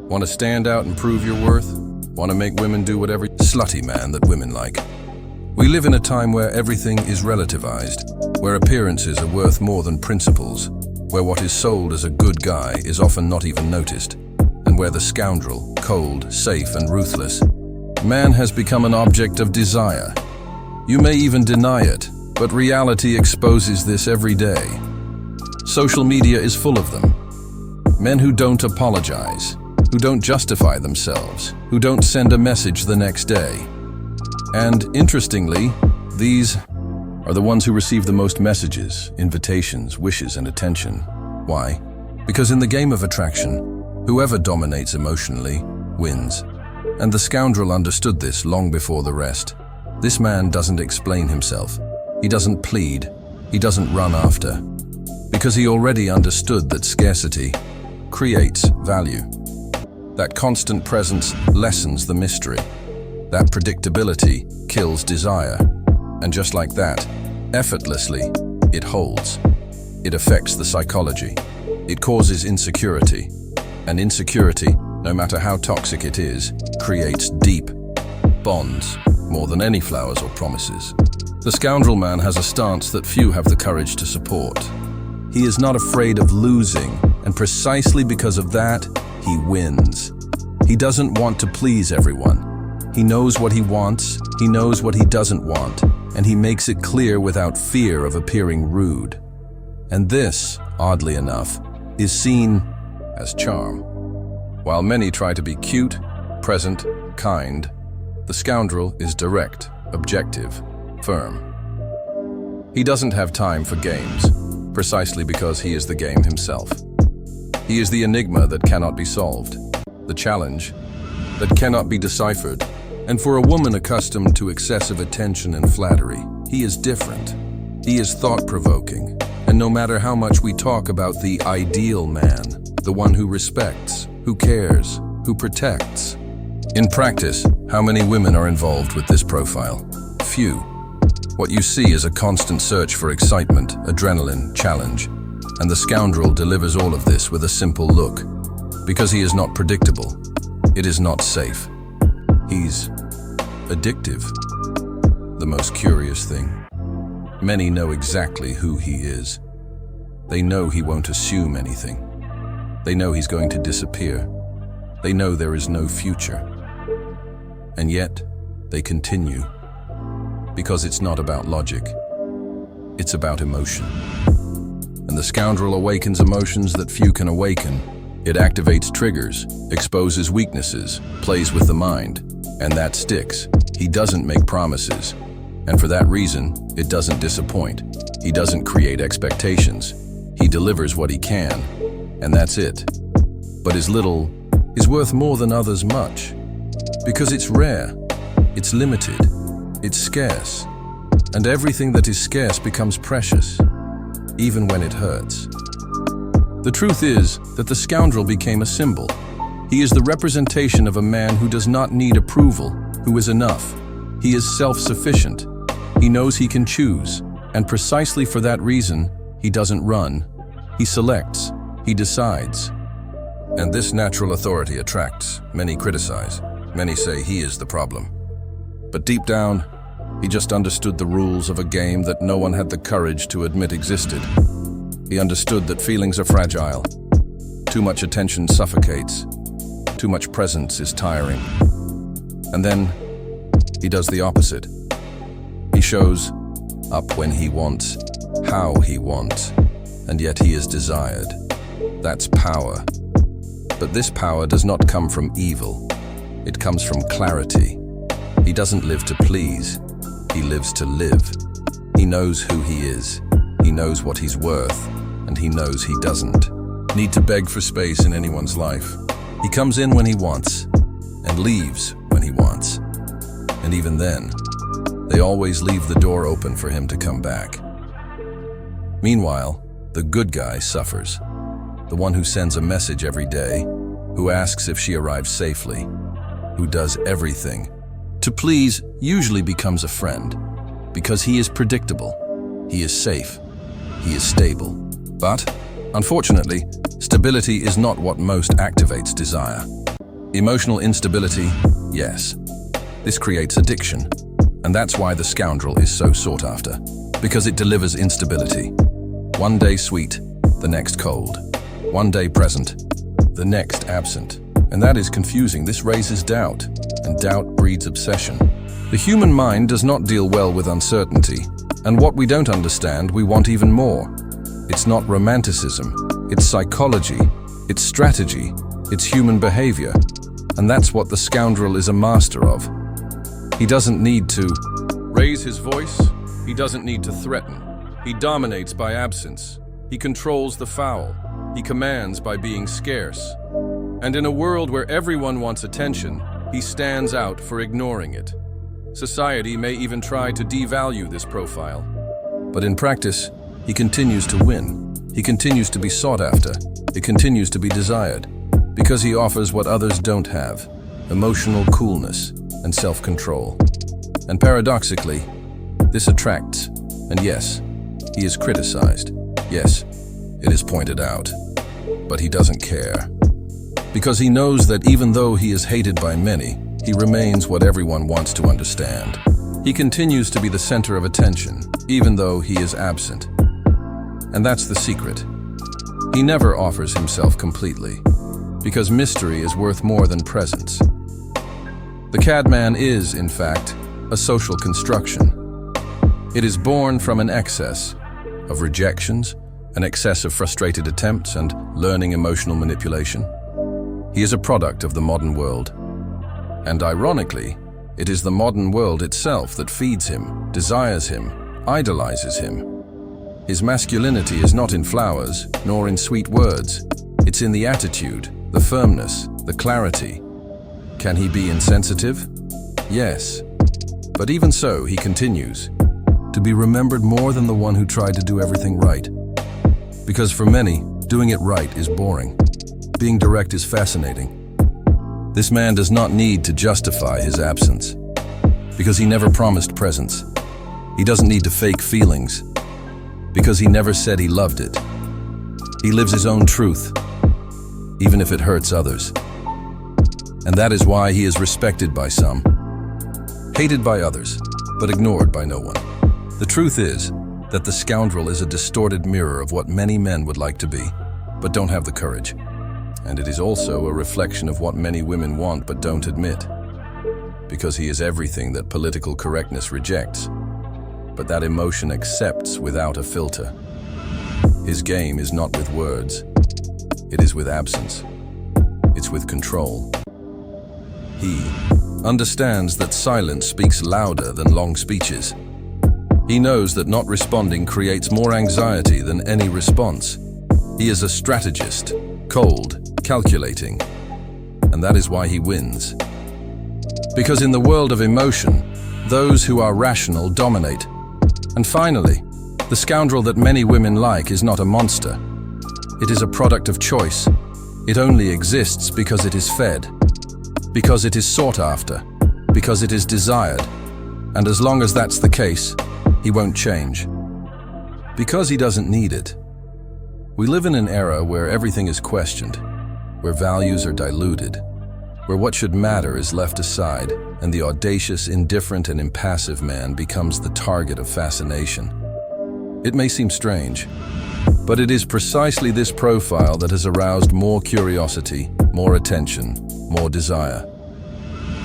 Want to stand out and prove your worth? Want to make women do whatever slutty man that women like? We live in a time where everything is relativized, where appearances are worth more than principles, where what is sold as a good guy is often not even noticed, and where the scoundrel, cold, safe, and ruthless, man has become an object of desire. You may even deny it, but reality exposes this every day. Social media is full of them. Men who don't apologize, who don't justify themselves, who don't send a message the next day. And interestingly, these are the ones who receive the most messages, invitations, wishes, and attention. Why? Because in the game of attraction, whoever dominates emotionally wins. And the scoundrel understood this long before the rest. This man doesn't explain himself. He doesn't plead. He doesn't run after. Because he already understood that scarcity creates value. That constant presence lessens the mystery. That predictability kills desire. And just like that, effortlessly, it holds. It affects the psychology. It causes insecurity. And insecurity, no matter how toxic it is, creates deep bonds, more than any flowers or promises. The scoundrel man has a stance that few have the courage to support. He is not afraid of losing, and precisely because of that, he wins. He doesn't want to please everyone. He knows what he wants, he knows what he doesn't want, and he makes it clear without fear of appearing rude. And this, oddly enough, is seen as charm. While many try to be cute, present, kind, the scoundrel is direct, objective, firm. He doesn't have time for games, precisely because he is the game himself. He is the enigma that cannot be solved, the challenge that cannot be deciphered. And for a woman accustomed to excessive attention and flattery, he is different. He is thought-provoking. And no matter how much we talk about the ideal man, the one who respects, who cares, who protects, in practice, how many women are involved with this profile? Few. What you see is a constant search for excitement, adrenaline, challenge. And the scoundrel delivers all of this with a simple look. Because he is not predictable. It is not safe. He's addictive. The most curious thing. Many know exactly who he is. They know he won't assume anything. They know he's going to disappear. They know there is no future. And yet, they continue. Because it's not about logic. It's about emotion. And the scoundrel awakens emotions that few can awaken. It activates triggers, exposes weaknesses, plays with the mind. And that sticks. He doesn't make promises. And for that reason, it doesn't disappoint. He doesn't create expectations. He delivers what he can. And that's it. But his little is worth more than others much. Because it's rare, it's limited, it's scarce. And everything that is scarce becomes precious, even when it hurts. The truth is that the scoundrel became a symbol. He is the representation of a man who does not need approval, who is enough. He is self-sufficient. He knows he can choose. And precisely for that reason, he doesn't run. He selects. He decides. And this natural authority attracts. Many criticize. Many say he is the problem. But deep down, he just understood the rules of a game that no one had the courage to admit existed. He understood that feelings are fragile. Too much attention suffocates. Too much presence is tiring. And then, he does the opposite. He shows up when he wants, how he wants, and yet he is desired. That's power. But this power does not come from evil. It comes from clarity. He doesn't live to please. He lives to live. He knows who he is. He knows what he's worth. And he knows he doesn't need to beg for space in anyone's life. He comes in when he wants and leaves when he wants. And even then, they always leave the door open for him to come back. Meanwhile, the good guy suffers. The one who sends a message every day, who asks if she arrives safely, who does everything to please, usually becomes a friend. Because he is predictable, he is safe, he is stable. But, unfortunately, stability is not what most activates desire. Emotional instability, yes. This creates addiction. And that's why the Scoundrel is so sought after. Because it delivers instability. One day sweet, the next cold. One day present, the next absent. And that is confusing. This raises doubt, and doubt breeds obsession. The human mind does not deal well with uncertainty, and what we don't understand, we want even more. It's not romanticism, it's psychology, it's strategy, it's human behavior. And that's what the Scoundrel is a master of. He doesn't need to raise his voice, he doesn't need to threaten. He dominates by absence. He controls the foul. He commands by being scarce. And in a world where everyone wants attention, he stands out for ignoring it. Society may even try to devalue this profile. But in practice, he continues to win. He continues to be sought after. He continues to be desired. Because he offers what others don't have: emotional coolness and self-control. And paradoxically, this attracts. And yes, he is criticized. Yes, it is pointed out. But he doesn't care. Because he knows that even though he is hated by many, he remains what everyone wants to understand. He continues to be the center of attention, even though he is absent. And that's the secret. He never offers himself completely, because mystery is worth more than presence. The Cadman is, in fact, a social construction. It is born from an excess of rejections, an excess of frustrated attempts, and learning emotional manipulation. He is a product of the modern world. And ironically, it is the modern world itself that feeds him, desires him, idolizes him. His masculinity is not in flowers, nor in sweet words. It's in the attitude, the firmness, the clarity. Can he be insensitive? Yes. But even so, he continues to be remembered more than the one who tried to do everything right. Because for many, doing it right is boring. Being direct is fascinating. This man does not need to justify his absence, because he never promised presence. He doesn't need to fake feelings, because he never said he loved it. He lives his own truth, even if it hurts others. And that is why he is respected by some, hated by others, but ignored by no one. The truth is that the Scoundrel is a distorted mirror of what many men would like to be, but don't have the courage. And it is also a reflection of what many women want but don't admit. Because he is everything that political correctness rejects, but that emotion accepts without a filter. His game is not with words. It is with absence. It's with control. He understands that silence speaks louder than long speeches. He knows that not responding creates more anxiety than any response. He is a strategist, cold, calculating, and that is why he wins. Because in the world of emotion, those who are rational dominate. And finally, the Scoundrel that many women like is not a monster. It is a product of choice. It only exists because it is fed, because it is sought after, because it is desired. And as long as that's the case, he won't change. Because he doesn't need it. We live in an era where everything is questioned, where values are diluted, where what should matter is left aside, and the audacious, indifferent, and impassive man becomes the target of fascination. It may seem strange, but it is precisely this profile that has aroused more curiosity, more attention, more desire.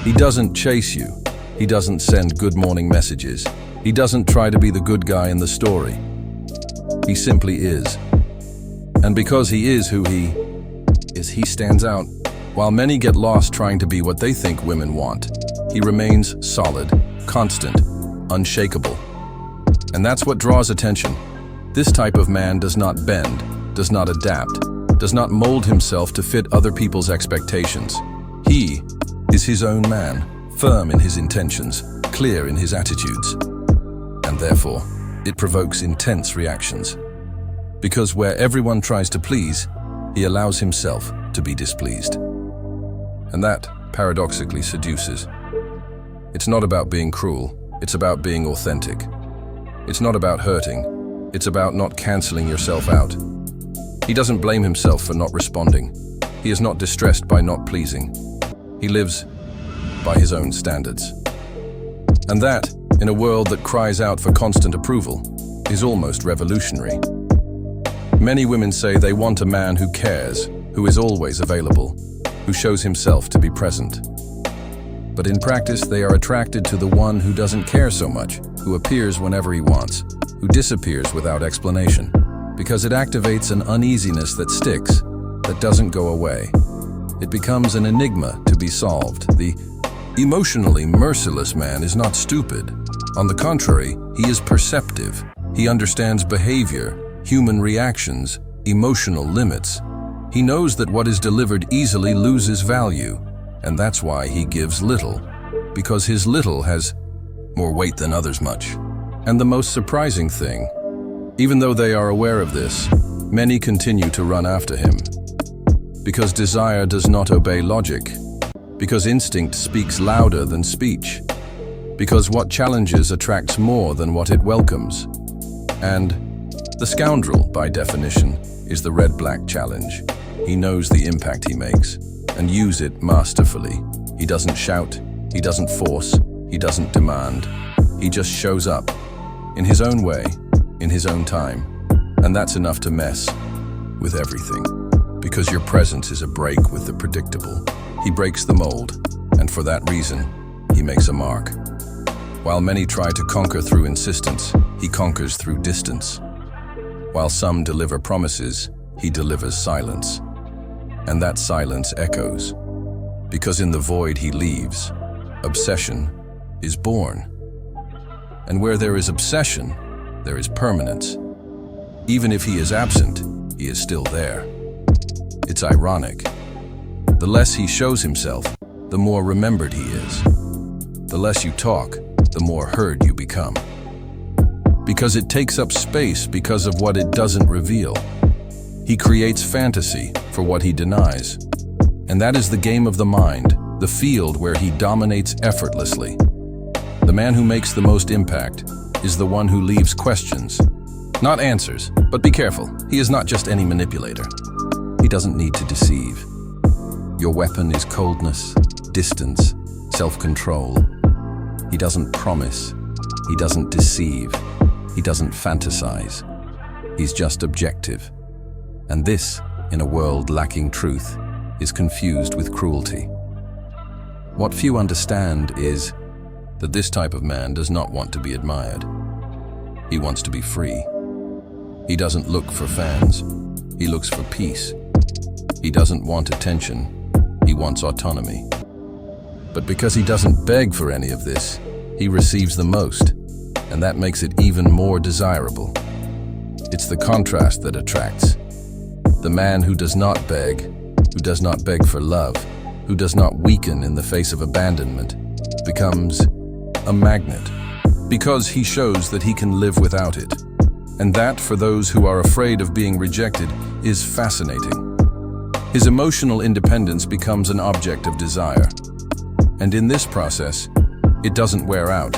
He doesn't chase you. He doesn't send good morning messages. He doesn't try to be the good guy in the story. He simply is. And because he is who he is, he stands out. While many get lost trying to be what they think women want, he remains solid, constant, unshakable. And that's what draws attention. This type of man does not bend, does not adapt, does not mold himself to fit other people's expectations. He is his own man, firm in his intentions, clear in his attitudes. And therefore, it provokes intense reactions. Because where everyone tries to please, he allows himself to be displeased. And that, paradoxically, seduces. It's not about being cruel, it's about being authentic. It's not about hurting, it's about not canceling yourself out. He doesn't blame himself for not responding. He is not distressed by not pleasing. He lives by his own standards. And that, in a world that cries out for constant approval, is almost revolutionary. Many women say they want a man who cares, who is always available, who shows himself to be present. But in practice, they are attracted to the one who doesn't care so much, who appears whenever he wants, who disappears without explanation, because it activates an uneasiness that sticks, that doesn't go away. It becomes an enigma to be solved. The emotionally merciless man is not stupid. On the contrary, he is perceptive. He understands behavior, human reactions, emotional limits. He knows that what is delivered easily loses value, and that's why he gives little, because his little has more weight than others' much. And the most surprising thing, even though they are aware of this, many continue to run after him. Because desire does not obey logic, because instinct speaks louder than speech, because what challenges attracts more than what it welcomes. And the scoundrel, by definition, is the red-black challenge. He knows the impact he makes, and uses it masterfully. He doesn't shout, he doesn't force, he doesn't demand. He just shows up, in his own way, in his own time. And that's enough to mess with everything. Because your presence is a break with the predictable. He breaks the mold, and for that reason, he makes a mark. While many try to conquer through insistence, he conquers through distance. While some deliver promises, he delivers silence. And that silence echoes. Because in the void he leaves, obsession is born. And where there is obsession, there is permanence. Even if he is absent, he is still there. It's ironic. The less he shows himself, the more remembered he is. The less you talk, the more heard you become. Because it takes up space because of what it doesn't reveal. He creates fantasy for what he denies. And that is the game of the mind, the field where he dominates effortlessly. The man who makes the most impact is the one who leaves questions, not answers. But be careful, he is not just any manipulator. He doesn't need to deceive. Your weapon is coldness, distance, self-control. He doesn't promise. He doesn't deceive. He doesn't fantasize. He's just objective. And this, in a world lacking truth, is confused with cruelty. What few understand is that this type of man does not want to be admired. He wants to be free. He doesn't look for fans. He looks for peace. He doesn't want attention. He wants autonomy. But because he doesn't beg for any of this, he receives the most, and that makes it even more desirable. It's the contrast that attracts. The man who does not beg, who does not beg for love, who does not weaken in the face of abandonment, becomes a magnet, because he shows that he can live without it. And that, for those who are afraid of being rejected, is fascinating. His emotional independence becomes an object of desire. And in this process, it doesn't wear out.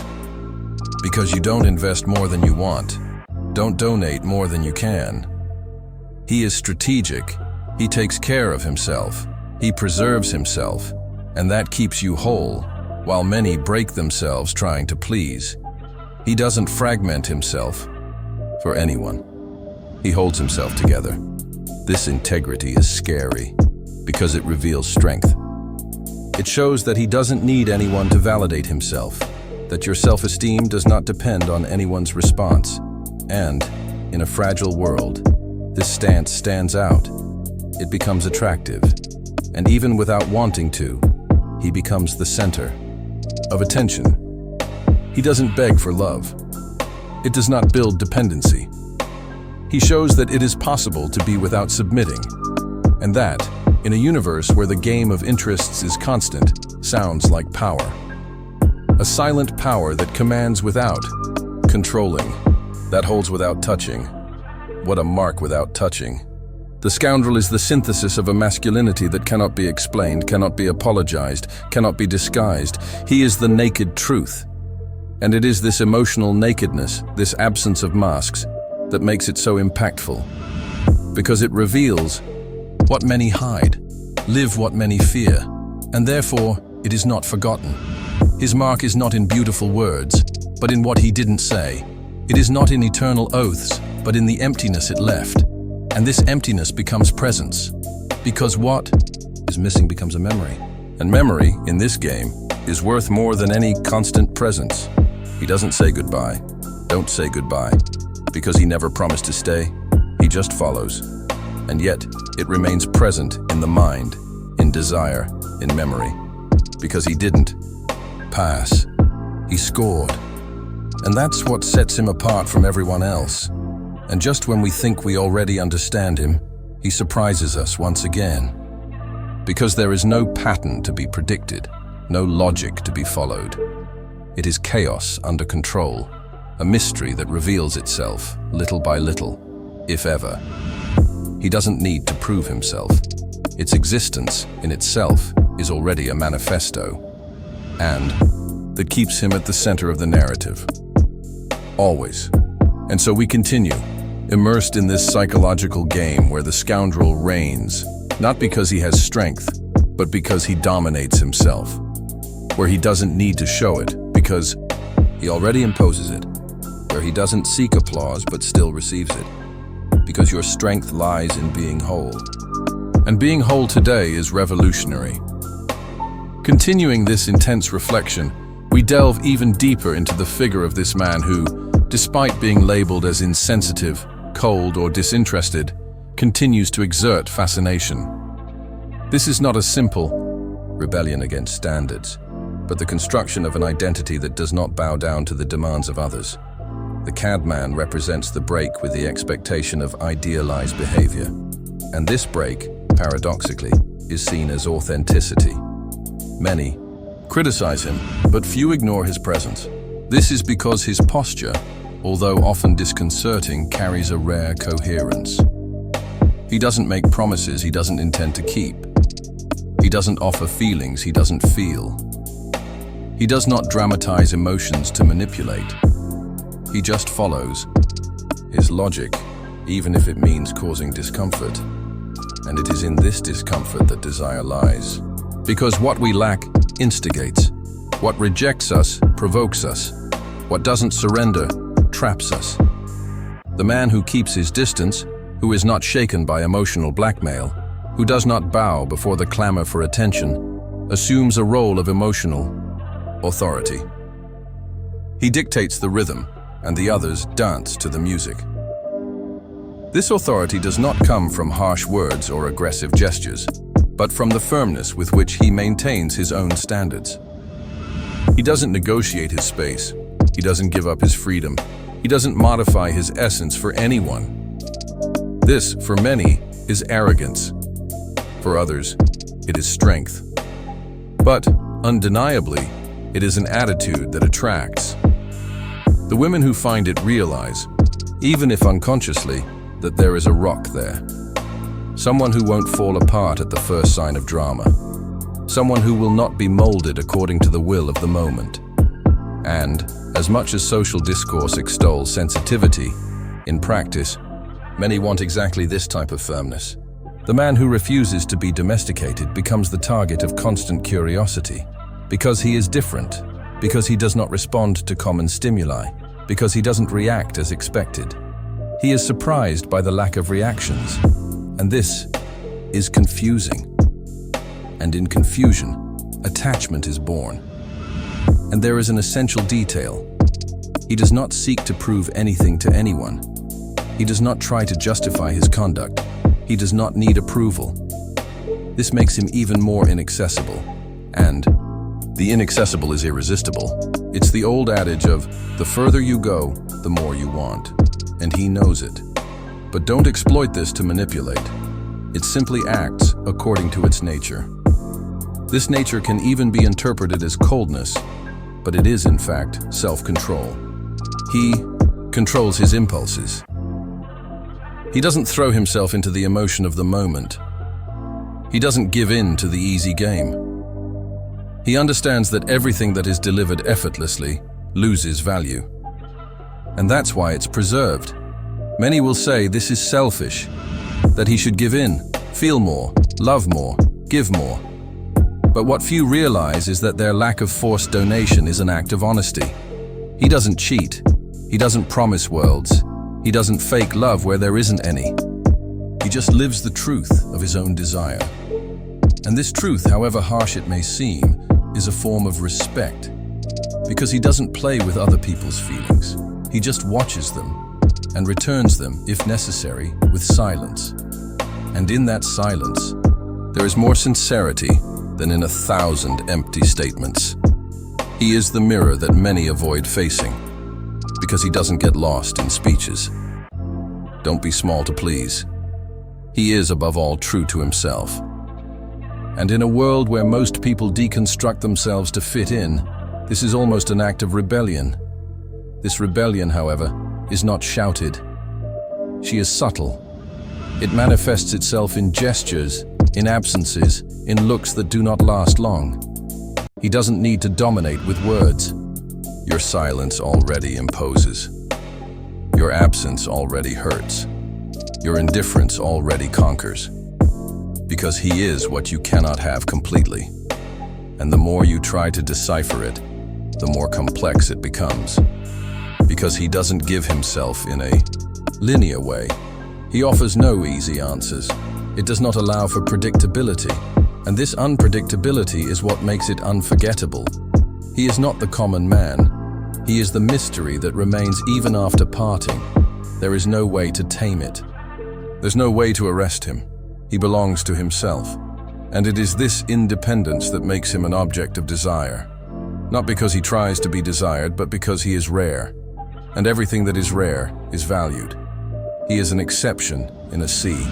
Because you don't invest more than you want. Don't donate more than you can. He is strategic. He takes care of himself. He preserves himself. And that keeps you whole, while many break themselves trying to please. He doesn't fragment himself for anyone. He holds himself together. This integrity is scary because it reveals strength. It shows that he doesn't need anyone to validate himself, that your self-esteem does not depend on anyone's response. And, in a fragile world, this stance stands out. It becomes attractive. And even without wanting to, he becomes the center of attention. He doesn't beg for love. It does not build dependency. He shows that it is possible to be without submitting. And that, in a universe where the game of interests is constant, sounds like power. A silent power that commands without controlling, that holds without touching. What a mark without touching. The scoundrel is the synthesis of a masculinity that cannot be explained, cannot be apologized, cannot be disguised. He is the naked truth. And it is this emotional nakedness, this absence of masks, that makes it so impactful. Because it reveals what many hide, live what many fear, and therefore it is not forgotten. His mark is not in beautiful words, but in what he didn't say. It is not in eternal oaths, but in the emptiness it left. And this emptiness becomes presence, because what is missing becomes a memory. And memory, in this game, is worth more than any constant presence. He doesn't say goodbye. Don't say goodbye, because he never promised to stay. He just follows. And yet, it remains present in the mind, in desire, in memory. Because he didn't pass. He scored. And that's what sets him apart from everyone else. And just when we think we already understand him, he surprises us once again. Because there is no pattern to be predicted, no logic to be followed. It is chaos under control, a mystery that reveals itself little by little, if ever. He doesn't need to prove himself. Its existence in itself is already a manifesto, and that keeps him at the center of the narrative. Always. And so we continue, immersed in this psychological game where the scoundrel reigns, not because he has strength, but because he dominates himself. Where he doesn't need to show it, because he already imposes it. Where he doesn't seek applause, but still receives it. Because your strength lies in being whole. And being whole today is revolutionary. Continuing this intense reflection, we delve even deeper into the figure of this man who, despite being labeled as insensitive, cold, or disinterested, continues to exert fascination. This is not a simple rebellion against standards, but the construction of an identity that does not bow down to the demands of others. The Cadman represents the break with the expectation of idealized behavior. And this break, paradoxically, is seen as authenticity. Many criticize him, but few ignore his presence. This is because his posture, although often disconcerting, carries a rare coherence. He doesn't make promises he doesn't intend to keep. He doesn't offer feelings he doesn't feel. He does not dramatize emotions to manipulate. He just follows his logic, even if it means causing discomfort. And it is in this discomfort that desire lies. Because what we lack instigates. What rejects us provokes us. What doesn't surrender traps us. The man who keeps his distance, who is not shaken by emotional blackmail, who does not bow before the clamor for attention, assumes a role of emotional authority. He dictates the rhythm, and the others dance to the music. This authority does not come from harsh words or aggressive gestures, but from the firmness with which he maintains his own standards. He doesn't negotiate his space. He doesn't give up his freedom. He doesn't modify his essence for anyone. This, for many, is arrogance. For others, it is strength. But, undeniably, it is an attitude that attracts. The women who find it realize, even if unconsciously, that there is a rock there. Someone who won't fall apart at the first sign of drama. Someone who will not be molded according to the will of the moment. And, as much as social discourse extols sensitivity, in practice, many want exactly this type of firmness. The man who refuses to be domesticated becomes the target of constant curiosity. Because he is different, because he does not respond to common stimuli, because he doesn't react as expected. He is surprised by the lack of reactions, and this is confusing. And in confusion, attachment is born. And there is an essential detail. He does not seek to prove anything to anyone. He does not try to justify his conduct. He does not need approval. This makes him even more inaccessible. And the inaccessible is irresistible. It's the old adage of, the further you go, the more you want. And he knows it. But don't exploit this to manipulate. It simply acts according to its nature. This nature can even be interpreted as coldness, but it is in fact self-control. He controls his impulses. He doesn't throw himself into the emotion of the moment. He doesn't give in to the easy game. He understands that everything that is delivered effortlessly loses value. And that's why it's preserved. Many will say this is selfish, that he should give in, feel more, love more, give more. But what few realize is that their lack of forced donation is an act of honesty. He doesn't cheat. He doesn't promise worlds. He doesn't fake love where there isn't any. He just lives the truth of his own desire. And this truth, however harsh it may seem, is a form of respect. Because he doesn't play with other people's feelings. He just watches them and returns them, if necessary, with silence. And in that silence, there is more sincerity than in 1,000 empty statements. He is the mirror that many avoid facing, because he doesn't get lost in speeches. Don't be small to please. He is, above all, true to himself. And in a world where most people deconstruct themselves to fit in, this is almost an act of rebellion. This rebellion, however, is not shouted. She is subtle. It manifests itself in gestures, in absences, in looks that do not last long. He doesn't need to dominate with words. Your silence already imposes. Your absence already hurts. Your indifference already conquers. Because he is what you cannot have completely. And the more you try to decipher it, the more complex it becomes. Because he doesn't give himself in a linear way. He offers no easy answers. It does not allow for predictability. And this unpredictability is what makes it unforgettable. He is not the common man. He is the mystery that remains even after parting. There is no way to tame it. There's no way to arrest him. He belongs to himself. And it is this independence that makes him an object of desire. Not because he tries to be desired, but because he is rare. And everything that is rare is valued. He is an exception in a sea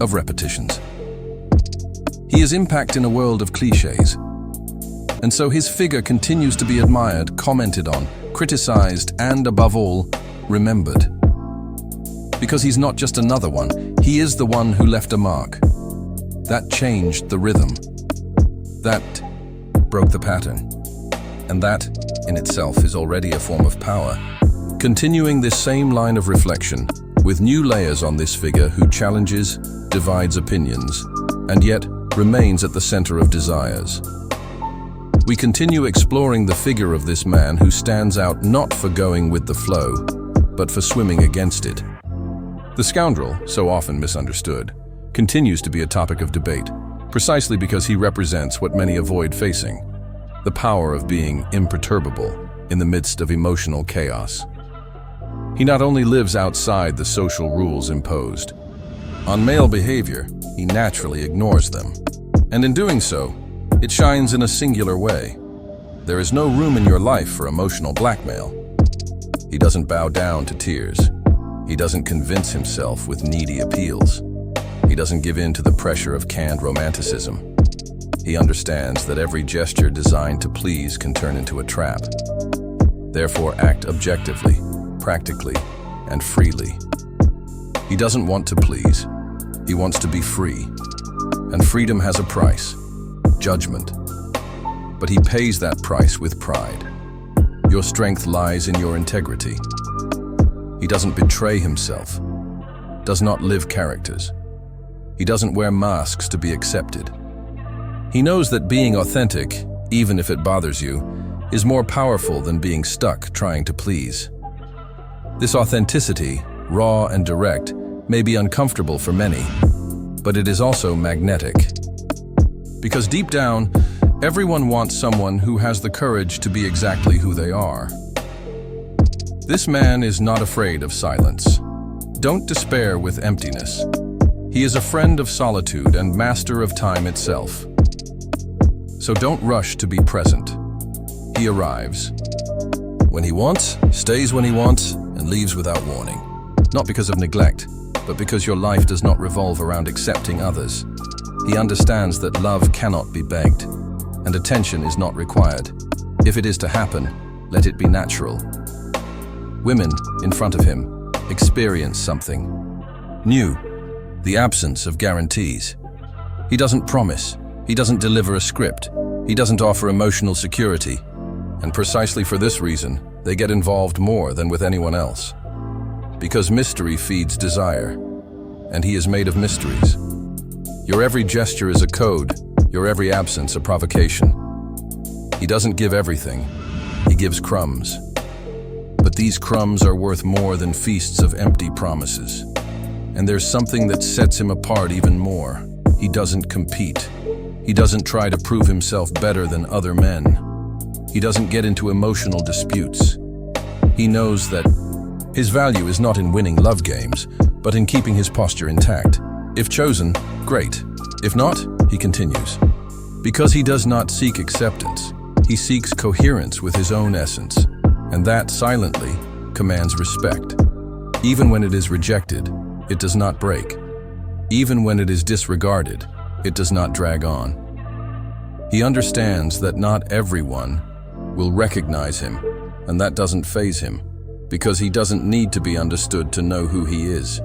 of repetitions. He is impact in a world of cliches. And so his figure continues to be admired, commented on, criticized, and above all, remembered. Because he's not just another one, he is the one who left a mark. That changed the rhythm. That broke the pattern. And that, in itself, is already a form of power. Continuing this same line of reflection, with new layers on this figure who challenges, divides opinions, and yet remains at the center of desires. We continue exploring the figure of this man who stands out not for going with the flow, but for swimming against it. The scoundrel, so often misunderstood, continues to be a topic of debate, precisely because he represents what many avoid facing, the power of being imperturbable in the midst of emotional chaos. He not only lives outside the social rules imposed. On male behavior, he naturally ignores them. And in doing so, it shines in a singular way. There is no room in your life for emotional blackmail. He doesn't bow down to tears. He doesn't convince himself with needy appeals. He doesn't give in to the pressure of canned romanticism. He understands that every gesture designed to please can turn into a trap. Therefore, act objectively, practically, and freely. He doesn't want to please. He wants to be free. And freedom has a price, judgment. But he pays that price with pride. Your strength lies in your integrity. He doesn't betray himself, does not live characters. He doesn't wear masks to be accepted. He knows that being authentic, even if it bothers you, is more powerful than being stuck trying to please. This authenticity, raw and direct, may be uncomfortable for many, but it is also magnetic. Because deep down, everyone wants someone who has the courage to be exactly who they are. This man is not afraid of silence. Don't despair with emptiness. He is a friend of solitude and master of time itself. So don't rush to be present. He arrives when he wants, stays when he wants, and leaves without warning. Not because of neglect, but because your life does not revolve around accepting others. He understands that love cannot be begged, and attention is not required. If it is to happen, let it be natural. Women, in front of him, experience something new, the absence of guarantees. He doesn't promise, he doesn't deliver a script, he doesn't offer emotional security, and precisely for this reason, they get involved more than with anyone else. Because mystery feeds desire, and he is made of mysteries. Your every gesture is a code, your every absence a provocation. He doesn't give everything, he gives crumbs. But these crumbs are worth more than feasts of empty promises. And there's something that sets him apart even more. He doesn't compete. He doesn't try to prove himself better than other men. He doesn't get into emotional disputes. He knows that his value is not in winning love games, but in keeping his posture intact. If chosen, great. If not, he continues. Because he does not seek acceptance, he seeks coherence with his own essence, and that silently commands respect. Even when it is rejected, it does not break. Even when it is disregarded, it does not drag on. He understands that not everyone will recognize him, and that doesn't faze him, because he doesn't need to be understood to know who he is.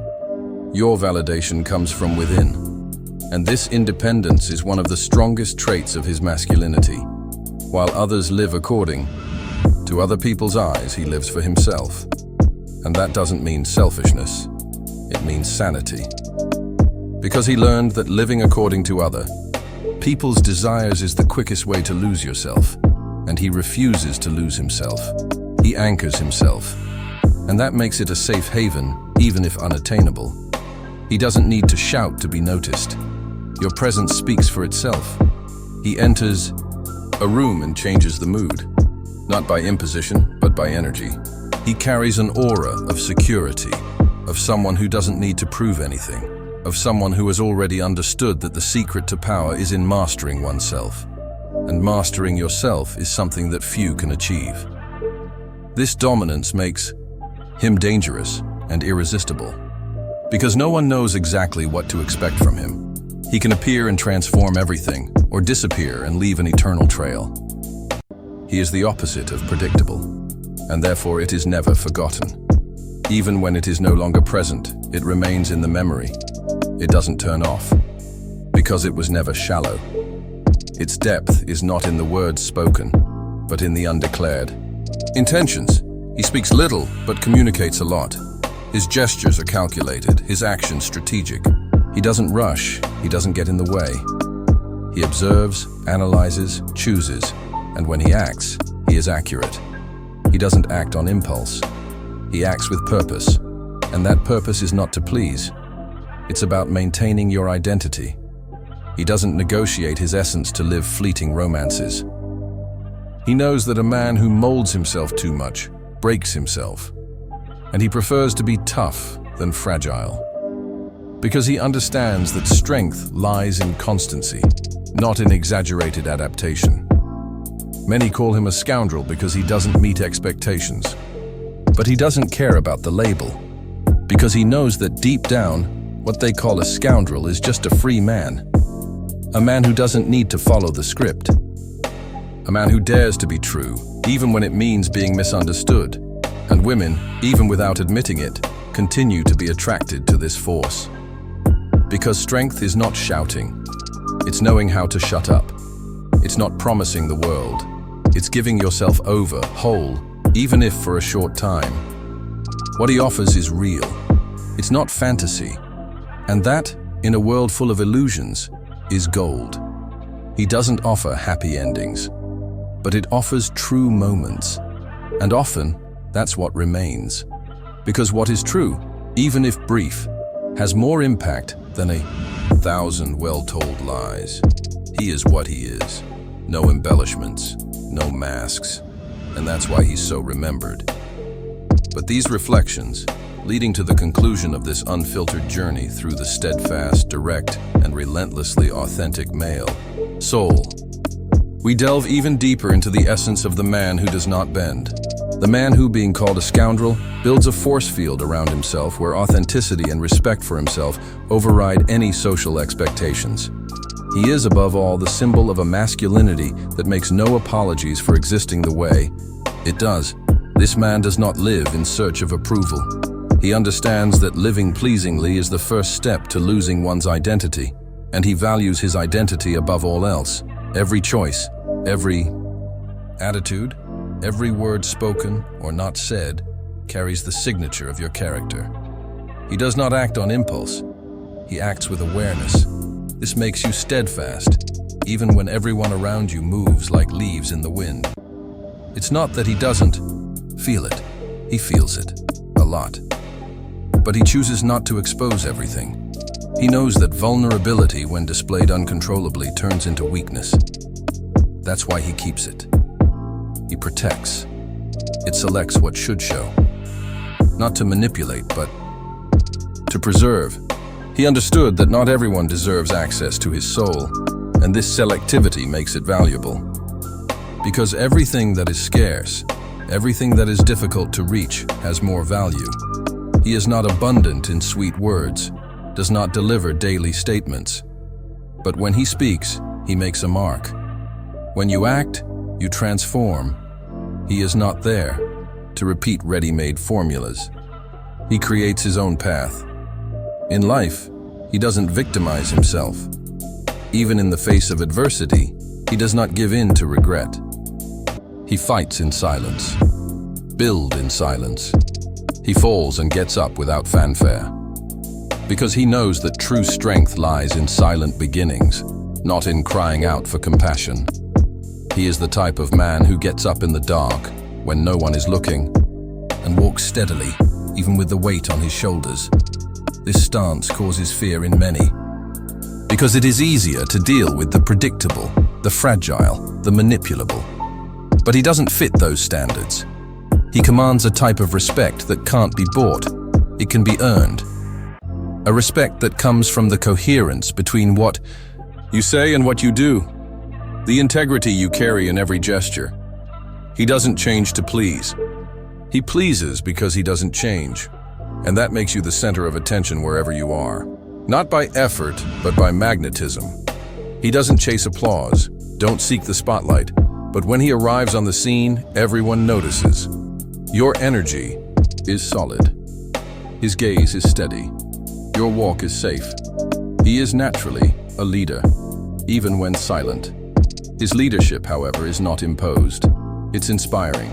Your validation comes from within, and this independence is one of the strongest traits of his masculinity. While others live according to other people's eyes, he lives for himself. And that doesn't mean selfishness, it means sanity. Because he learned that living according to other people's desires is the quickest way to lose yourself, and he refuses to lose himself. He anchors himself, and that makes it a safe haven, even if unattainable. He doesn't need to shout to be noticed. Your presence speaks for itself. He enters a room and changes the mood, not by imposition, but by energy. He carries an aura of security, of someone who doesn't need to prove anything, of someone who has already understood that the secret to power is in mastering oneself. And mastering yourself is something that few can achieve. This dominance makes him dangerous and irresistible, because no one knows exactly what to expect from him. He can appear and transform everything, or disappear and leave an eternal trail. He is the opposite of predictable, and therefore it is never forgotten. Even when it is no longer present, it remains in the memory. It doesn't turn off, because it was never shallow. Its depth is not in the words spoken, but in the undeclared intentions. He speaks little, but communicates a lot. His gestures are calculated, his actions strategic. He doesn't rush, he doesn't get in the way. He observes, analyzes, chooses, and when he acts, he is accurate. He doesn't act on impulse. He acts with purpose, and that purpose is not to please. It's about maintaining your identity. He doesn't negotiate his essence to live fleeting romances. He knows that a man who molds himself too much breaks himself, and he prefers to be tough than fragile, because he understands that strength lies in constancy, not in exaggerated adaptation. Many call him a scoundrel because he doesn't meet expectations, but he doesn't care about the label, because he knows that deep down, what they call a scoundrel is just a free man. A man who doesn't need to follow the script. A man who dares to be true, even when it means being misunderstood. And women, even without admitting it, continue to be attracted to this force. Because strength is not shouting. It's knowing how to shut up. It's not promising the world. It's giving yourself over, whole, even if for a short time. What he offers is real. It's not fantasy. And that, in a world full of illusions, is gold. He doesn't offer happy endings, but it offers true moments. And often, that's what remains. Because what is true, even if brief, has more impact than 1,000 well-told lies. He is what he is. No embellishments, no masks, and that's why he's so remembered. But these reflections, leading to the conclusion of this unfiltered journey through the steadfast, direct, and relentlessly authentic male soul, we delve even deeper into the essence of the man who does not bend. The man who, being called a scoundrel, builds a force field around himself where authenticity and respect for himself override any social expectations. He is, above all, the symbol of a masculinity that makes no apologies for existing the way it does. This man does not live in search of approval. He understands that living pleasingly is the first step to losing one's identity, and he values his identity above all else. Every choice, every attitude, every word spoken or not said carries the signature of your character. He does not act on impulse. He acts with awareness. This makes you steadfast, even when everyone around you moves like leaves in the wind. It's not that he doesn't feel it. He feels it, a lot. But he chooses not to expose everything. He knows that vulnerability, when displayed uncontrollably, turns into weakness. That's why he keeps it. He protects. It selects what should show. Not to manipulate, but to preserve. He understood that not everyone deserves access to his soul, and this selectivity makes it valuable. Because everything that is scarce, everything that is difficult to reach, has more value. He is not abundant in sweet words, does not deliver daily statements. But when he speaks, he makes a mark. When you act, you transform. He is not there to repeat ready-made formulas. He creates his own path. In life, he doesn't victimize himself. Even in the face of adversity, he does not give in to regret. He fights in silence, builds in silence. He falls and gets up without fanfare. Because he knows that true strength lies in silent beginnings, not in crying out for compassion. He is the type of man who gets up in the dark, when no one is looking, and walks steadily, even with the weight on his shoulders. This stance causes fear in many, because it is easier to deal with the predictable, the fragile, the manipulable. But he doesn't fit those standards. He commands a type of respect that can't be bought. It can be earned. A respect that comes from the coherence between what you say and what you do. The integrity you carry in every gesture. He doesn't change to please. He pleases because he doesn't change. And that makes you the center of attention wherever you are. Not by effort, but by magnetism. He doesn't chase applause, don't seek the spotlight, but when he arrives on the scene, everyone notices. Your energy is solid. His gaze is steady. Your walk is safe. He is naturally a leader, even when silent. His leadership, however, is not imposed. It's inspiring.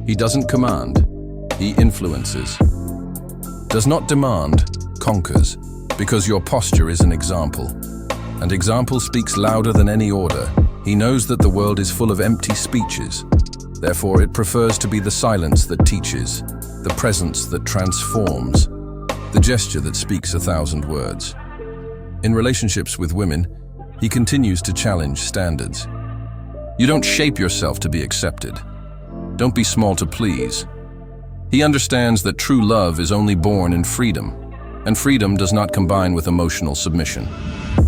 He doesn't command, he influences. Does not demand, conquers, because your posture is an example. And example speaks louder than any order. He knows that the world is full of empty speeches. Therefore, it prefers to be the silence that teaches, the presence that transforms, the gesture that speaks 1,000 words. In relationships with women, he continues to challenge standards. You don't shape yourself to be accepted. Don't be small to please. He understands that true love is only born in freedom, and freedom does not combine with emotional submission.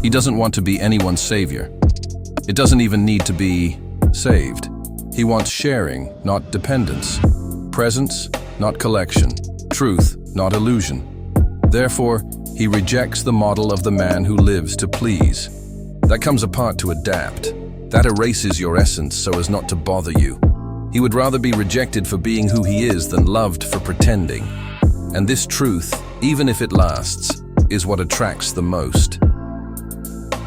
He doesn't want to be anyone's savior. It doesn't even need to be saved. He wants sharing, not dependence. Presence, not collection. Truth, not illusion. Therefore, he rejects the model of the man who lives to please. That comes apart to adapt. That erases your essence so as not to bother you. He would rather be rejected for being who he is than loved for pretending. And this truth, even if it lasts, is what attracts the most.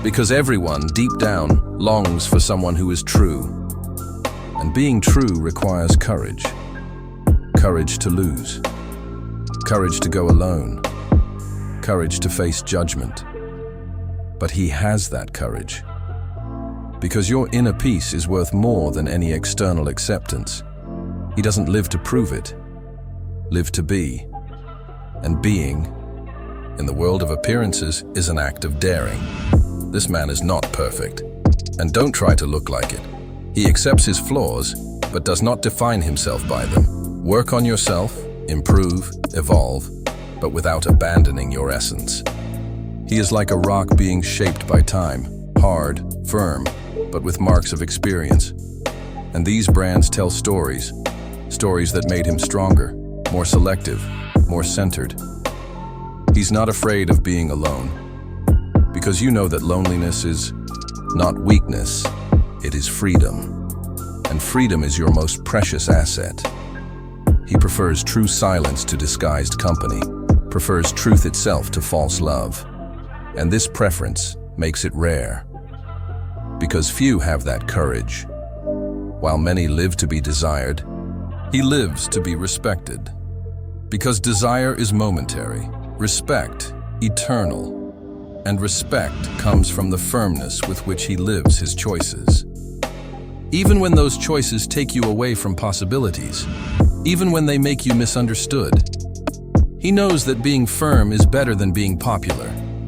Because everyone, deep down, longs for someone who is true. And being true requires courage. Courage to lose. Courage to go alone. Courage to face judgment. But he has that courage. Because your inner peace is worth more than any external acceptance. He doesn't live to prove it. Live to be. And being, in the world of appearances, is an act of daring. This man is not perfect. And don't try to look like it. He accepts his flaws, but does not define himself by them. Work on yourself, improve, evolve, but without abandoning your essence. He is like a rock being shaped by time, hard, firm, but with marks of experience. And these brands tell stories that made him stronger, more selective, more centered. He's not afraid of being alone, because you know that loneliness is not weakness, it is freedom. And freedom is your most precious asset. He prefers true silence to disguised company, prefers truth itself to false love. And this preference makes it rare. Because few have that courage. While many live to be desired, he lives to be respected. Because desire is momentary, respect eternal. and respect comes from the firmness with which he lives his choices. Even when those choices take you away from possibilities, even when they make you misunderstood, he knows that being firm is better than being popular.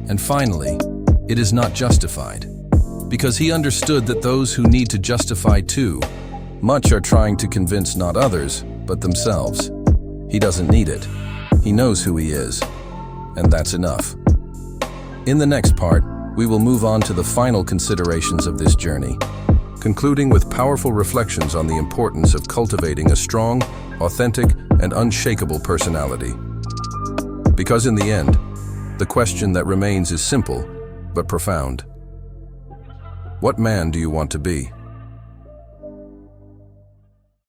And finally, it is not justified, because he understood that those who need to justify too much are trying to convince not others, but themselves. He doesn't need it. He knows who he is, and that's enough. In the next part, we will move on to the final considerations of this journey, concluding with powerful reflections on the importance of cultivating a strong, authentic, and unshakable personality. Because in the end, the question that remains is simple, but profound. What man do you want to be?